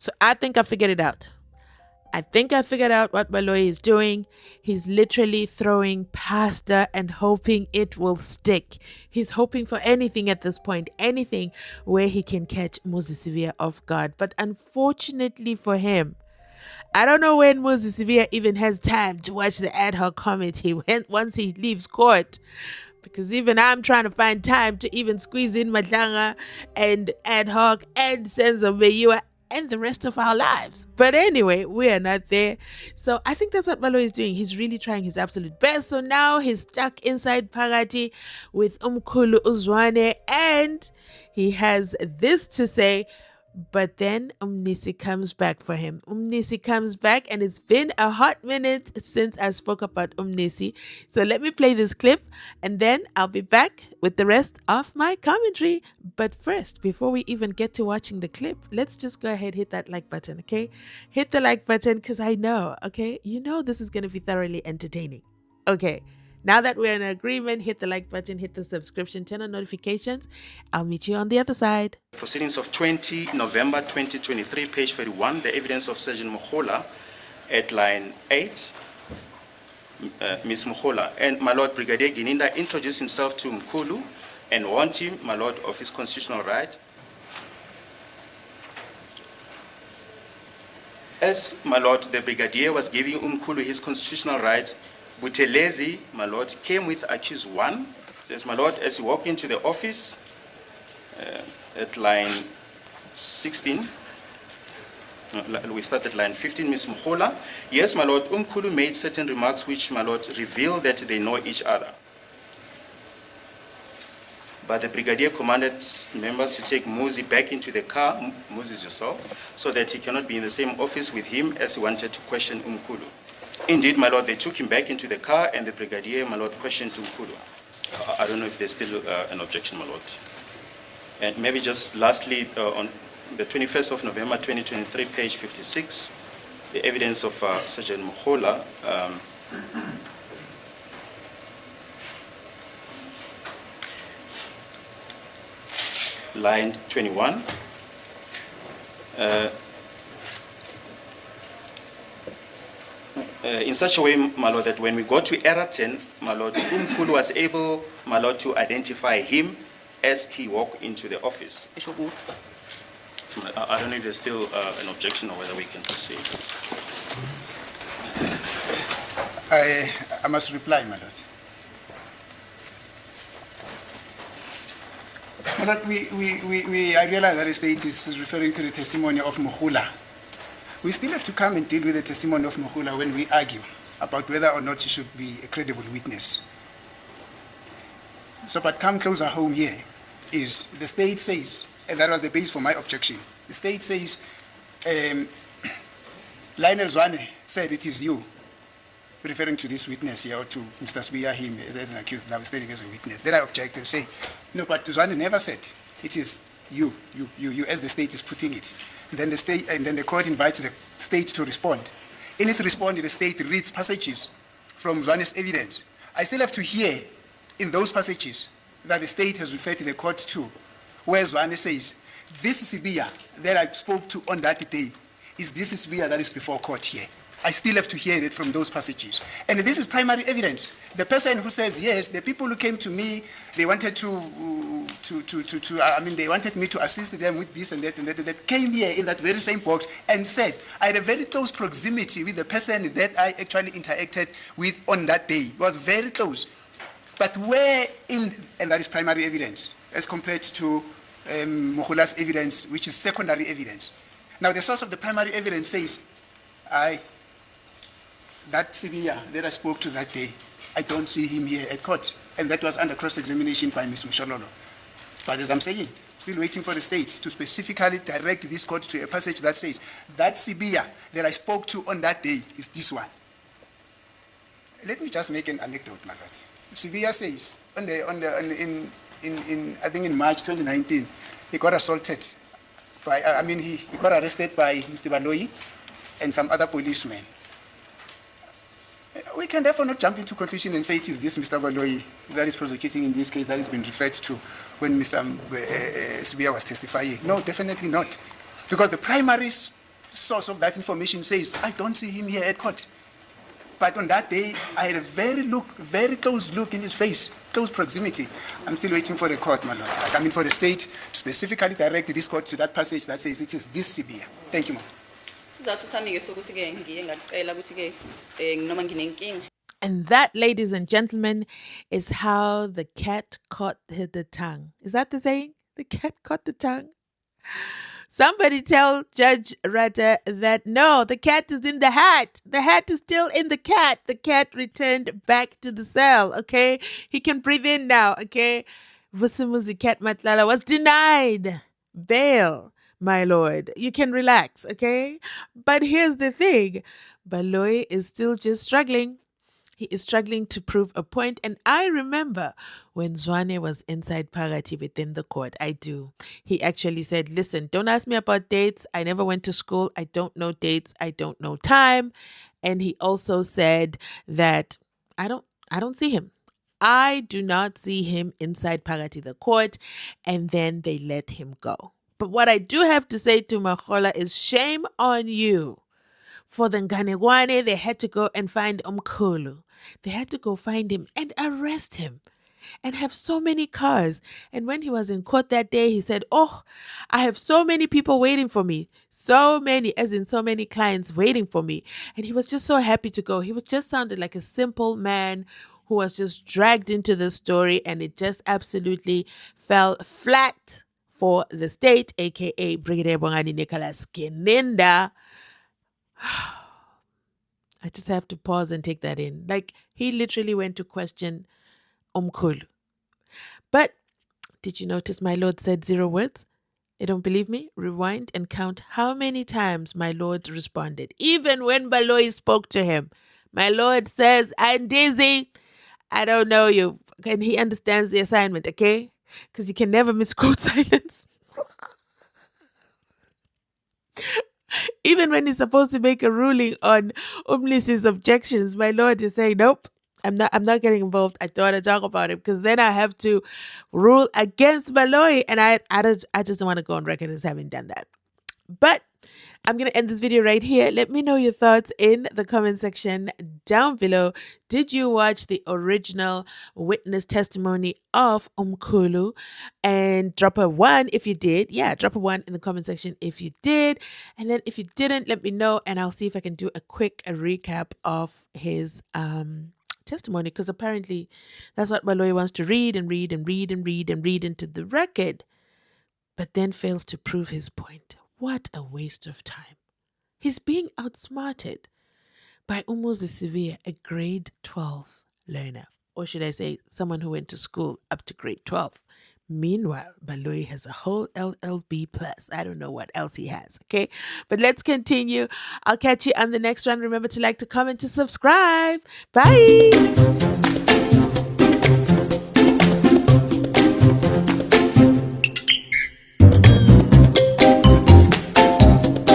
So I think I figured it out. I think I figured out what Baloyi is doing. He's literally throwing pasta and hoping it will stick. He's hoping for anything at this point, anything where he can catch Moses off guard. But unfortunately for him, I don't know when Moses even has time to watch the ad hoc committee once he leaves court. Because even I'm trying to find time to even squeeze in Madlanga and ad hoc and SENZO MEYIWA and the rest of our lives. But anyway, we are not there. So I think that's what Baloyi is doing. He's really trying his absolute best. So now he's stuck inside Pagati with Mkhulu Zwane, and he has this to say. But then Mnisi comes back for him. Mnisi comes back, and it's been a hot minute since I spoke about Mnisi. So let me play this clip, and then I'll be back with the rest of my commentary. But first, before we even get to watching the clip, let's just go ahead, hit that like button, okay? Hit the like button, because I know, okay? You know this is going to be thoroughly entertaining. Okay. Now that we're in agreement, hit the like button, hit the subscription, turn on notifications. I'll meet you on the other side. Proceedings of 20 November 2023, page 31, the evidence of Sergeant Mkhulu at line 8. Ms. Mkhulu, and my Lord Brigadier Gininda introduced himself to Mkhulu and warned him, my Lord, of his constitutional right. As, my Lord, the Brigadier was giving Mkhulu his constitutional rights, Buthelezi, my Lord, came with accused 1. Says, my Lord, as he walked into the office, at line 16, we start at line 15, Ms. Mkhulu. Yes, my Lord, Mkhulu made certain remarks which, my Lord, revealed that they know each other. But the Brigadier commanded members to take Muzi back into the car, Muzi yourself, so that he cannot be in the same office with him as he wanted to question Mkhulu. Indeed, my Lord, they took him back into the car, and the Brigadier, my Lord, questioned Mkhulu. I don't know if there's still an objection, my Lord. And maybe just lastly, on the 21st of November 2023, page 56, the evidence of Sergeant Mkhulu. Line 21. In such a way, my Lord, that when we go to error 10, my Lord, Mkhulu was able, my Lord, to identify him as he walked into the office. I don't know if there's still an objection or whether we can proceed. I must reply, my Lord. My Lord, I realize that the state is referring to the testimony of Mkhulu. We still have to come and deal with the testimony of Mkhulu when we argue about whether or not she should be a credible witness. So, but come closer home here is the state says, and that was the base for my objection. The state says, Lionel Zwane said it is you, referring to this witness here, or to Mr. Sbiya, him as an accused, now standing as a witness. Then I object and say, no, but Zwane never said it is you, as the state is putting it. And then the state, and then the court invites the state to respond. In its response, the state reads passages from Zwane's evidence. I still have to hear in those passages that the state has referred to the court to, where Zwane says, this Sbiya that I spoke to on that day is this Sbiya that is before court here. I still have to hear that from those passages. And this is primary evidence. The person who says, yes, the people who came to me, they wanted they wanted me to assist them with this and that came here in that very same box and said, I had a very close proximity with the person that I actually interacted with on that day. It was very close. But where in, and that is primary evidence, as compared to Mkhulu's evidence, which is secondary evidence. Now, the source of the primary evidence says, that Sbiya that I spoke to that day, I don't see him here at court. And that was under cross-examination by Ms. Mshololo. But as I'm saying, still waiting for the state to specifically direct this court to a passage that says, that Sbiya that I spoke to on that day is this one. Let me just make an anecdote, my Lord. Sbiya says, I think in March 2019, he got assaulted by, he got arrested by Mr. Baloyi and some other policemen. We can therefore not jump into conclusion and say it is this Mr. Baloyi that is prosecuting in this case that has been referred to when Mr. Sbiya was testifying. No, definitely not. Because the primary source of that information says, I don't see him here at court. But on that day, I had a very close look in his face, close proximity. I'm still waiting for the court, my lord. I mean, for the state to specifically direct this court to that passage that says it is this severe. Thank you, ma'am. And that, ladies and gentlemen, is how the cat caught the tongue. Is that the saying? The cat caught the tongue? Somebody tell Judge Rata that no, the cat is in the hat. The hat is still in the cat. The cat returned back to the cell, okay? He can breathe in now, okay? Vusimuzi Cat Matlala was denied bail, my lord. You can relax, okay? But here's the thing. Baloyi is still just struggling. He is struggling to prove a point. And I remember when Zwane was inside Parati within the court. I do. He actually said, listen, don't ask me about dates. I never went to school. I don't know dates. I don't know time. And he also said that I don't see him. I do not see him inside Parati, the court. And then they let him go. But what I do have to say to Makhola is shame on you. For the Nganegwane, they had to go and find Mkhulu. They had to go find him and arrest him and have so many cars. And when he was in court that day, he said, oh, I have so many people waiting for me. So many, as in so many clients waiting for me. And he was just so happy to go. He was just sounded like a simple man who was just dragged into the story, and it just absolutely fell flat for the state, aka Brigadier Bongani Nicholas Keninda. I just have to pause and take that in. Like, he literally went to question Mkhulu. But did you notice my lord said 0 words? You don't believe me? Rewind and count how many times my lord responded. Even when Baloyi spoke to him, my lord says, I'm dizzy. I don't know you. And he understands the assignment, okay? Because you can never misquote silence. Even when he's supposed to make a ruling on Mnisi's objections, my lord is saying, nope, I'm not getting involved. I don't want to talk about it because then I have to rule against Baloyi, and I just don't want to go on record as having done that. But I'm going to end this video right here. Let me know your thoughts in the comment section down below. Did you watch the original witness testimony of Mkhulu? And drop a 1 if you did. Yeah, drop a 1 in the comment section if you did. And then if you didn't, let me know, and I'll see if I can do a quick recap of his testimony, because apparently that's what Baloyi wants to read and read and read and read and read into the record, but then fails to prove his point. What a waste of time. He's being outsmarted by Umuzisiwe, a grade 12 learner. Or should I say, someone who went to school up to grade 12. Meanwhile, Baloyi has a whole LLB plus. I don't know what else he has, okay? But let's continue. I'll catch you on the next one. Remember to like, to comment, to subscribe. Bye!